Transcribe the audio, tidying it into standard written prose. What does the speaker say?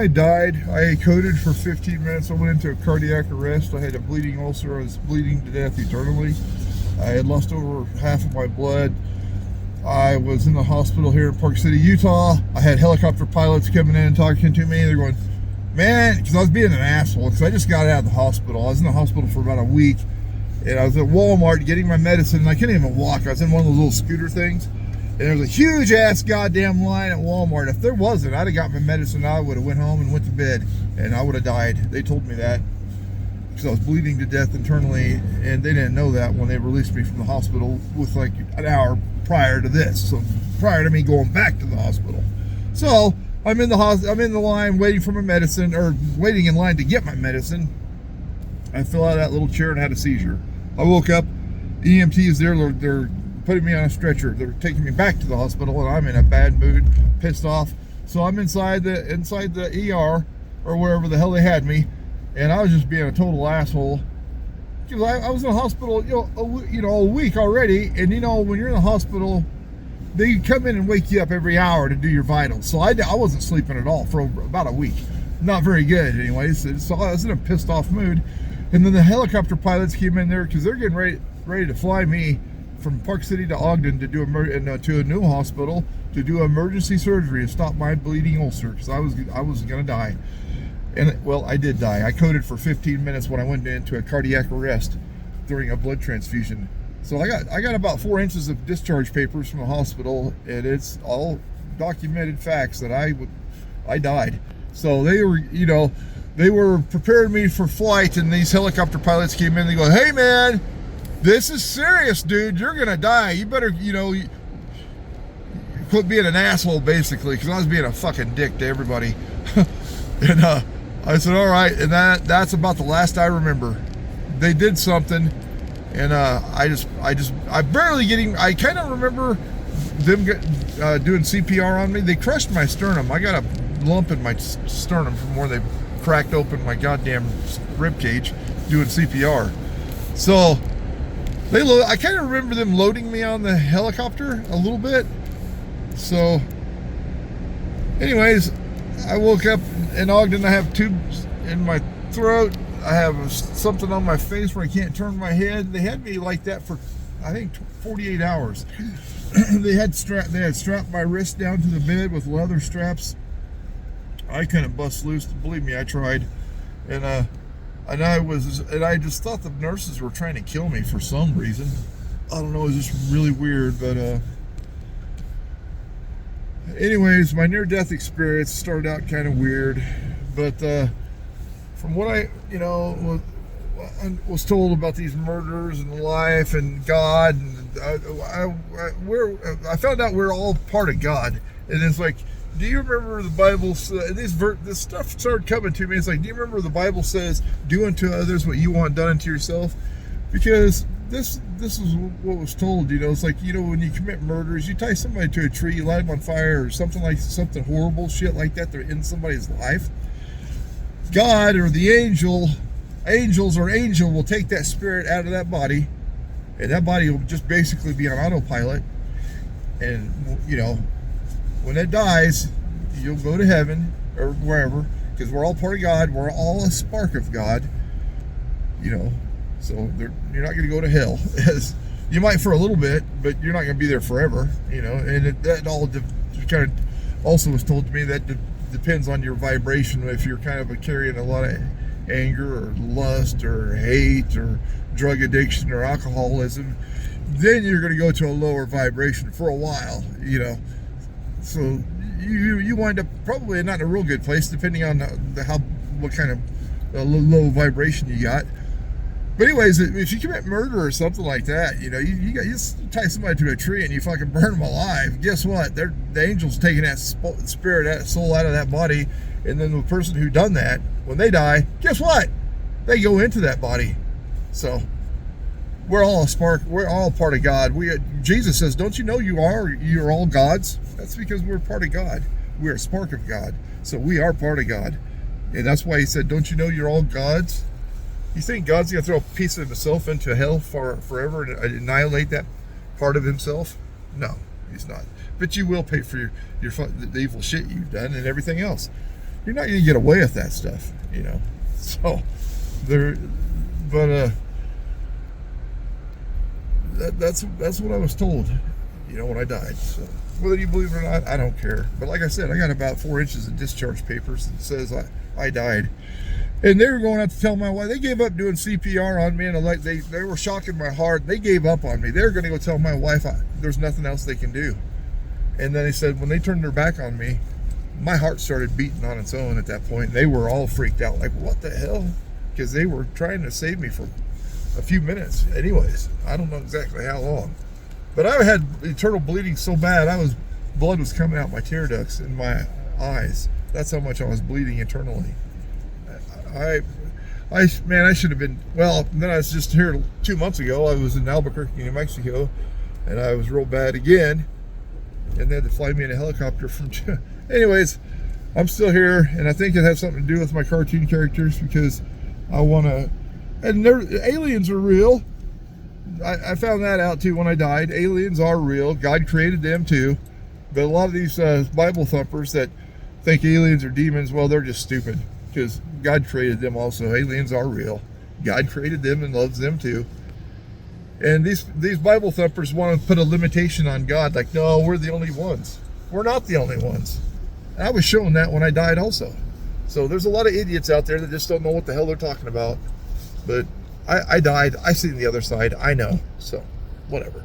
I died. I coded for 15 minutes. I went into a cardiac arrest. I had a bleeding ulcer. I was bleeding to death eternally. I had lost over half of my blood. I was in the hospital here in Park City, Utah. I had helicopter pilots coming in and talking to me. They're going, man, because I was being an asshole, because I just got out of the hospital. I was in the hospital for about a week, and I was at Walmart getting my medicine, and I couldn't even walk. I was in one of those little scooter things, and there was a huge ass goddamn line at Walmart. If there wasn't, I'd have got my medicine. I would have went home and went to bed, and I would have died. They told me that, because I was bleeding to death internally, and they didn't know that when they released me from the hospital with like an hour prior to this, so prior to me going back to the hospital. So I'm in the line waiting for my medicine, or waiting in line to get my medicine. I fell out of that little chair and had a seizure. I woke up, EMT is there, they're putting me on a stretcher. They're taking me back to the hospital, and I'm in a bad mood, pissed off. So I'm inside the ER, or wherever the hell they had me, and I was just being a total asshole. Because I was in the hospital, a week already, and when you're in the hospital, they come in and wake you up every hour to do your vitals. So I wasn't sleeping at all for about a week. Not very good, anyways. So I was in a pissed off mood, and then the helicopter pilots came in there because they're getting ready to fly me from Park City to Ogden to do to a new hospital to do emergency surgery and stop my bleeding ulcer, because I was gonna die. And well, I did die. I coded for 15 minutes when I went into a cardiac arrest during a blood transfusion. So I got about 4 inches of discharge papers from the hospital, and it's all documented facts that I died. So they were preparing me for flight, and these helicopter pilots came in. They go, "Hey man, this is serious, dude. You're gonna die. You better quit being an asshole," basically, because I was being a fucking dick to everybody. And I said, all right, and that's about the last I remember. They did something, and I kind of remember them doing CPR on me. They crushed my sternum. I got a lump in my sternum from where they cracked open my goddamn rib cage doing CPR. So I kind of remember them loading me on the helicopter a little bit. So anyways, I woke up in Ogden. I have tubes in my throat. I have something on my face where I can't turn my head. They had me like that for, I think, 48 hours. They had strapped my wrist down to the bed with leather straps. I couldn't bust loose. Believe me, I tried. And I just thought the nurses were trying to kill me for some reason. I don't know. It was just really weird, but anyways, my near-death experience started out kind of weird, but from what I, was told about these murders and life and God, and I found out we're all part of God. And it's like, do you remember the Bible? This stuff started coming to me. It's like, do you remember the Bible says, "Do unto others what you want done unto yourself"? Because this is what was told. It's like, when you commit murders, you tie somebody to a tree, you light them on fire, or something horrible shit like that. They're in somebody's life. God or the angels will take that spirit out of that body, and that body will just basically be on autopilot. And when it dies, you'll go to heaven or wherever, because we're all part of God. We're all a spark of God. So you're not going to go to hell. You might for a little bit, but you're not going to be there forever. And that all kind of also was told to me that depends on your vibration. If you're kind of carrying a lot of anger or lust or hate or drug addiction or alcoholism, then you're going to go to a lower vibration for a while. So you wind up probably not in a real good place, depending on what kind of low vibration you got. But anyways, if you commit murder or something like that, you just tie somebody to a tree and you fucking burn them alive. Guess what? The angel's taking that spirit, that soul out of that body, and then the person who done that, when they die, guess what? They go into that body. So we're all a spark. We're all part of God. Jesus says, "Don't you know you're all gods?" That's because we're part of God. We're a spark of God. So we are part of God, and that's why He said, "Don't you know you're all gods?" You think God's going to throw a piece of Himself into hell forever and annihilate that part of Himself? No, He's not. But you will pay for the evil shit you've done and everything else. you're not going to get away with that stuff, you know. So there, but that's what I was told, you know, when I died. So whether you believe it or not, I don't care. But like I said, I got about 4 inches of discharge papers that says I died. And they were going out to tell my wife. They gave up doing CPR on me, and like they were shocking my heart. They gave up on me. They were going to go tell my wife there's nothing else they can do. And then they said when they turned their back on me, my heart started beating on its own at that point. They were all freaked out, like, what the hell? Because they were trying to save me for a few minutes. Anyways, I don't know exactly how long. But I had internal bleeding so bad, blood was coming out my tear ducts in my eyes. That's how much I was bleeding internally. Man, I should have been, well, then I was just here 2 months ago. I was in Albuquerque, New Mexico, and I was real bad again. And they had to fly me in a helicopter from, anyways, I'm still here, and I think it has something to do with my cartoon characters because I want to, and aliens are real. I found that out too when I died. Aliens are real. God created them too. But a lot of these Bible thumpers that think aliens are demons, well, they're just stupid because God created them also. Aliens are real. God created them and loves them too. And these Bible thumpers want to put a limitation on God, like, no, we're the only ones. We're not the only ones. And I was shown that when I died also. So there's a lot of idiots out there that just don't know what the hell they're talking about. But I died. I seen the other side. I know. So whatever.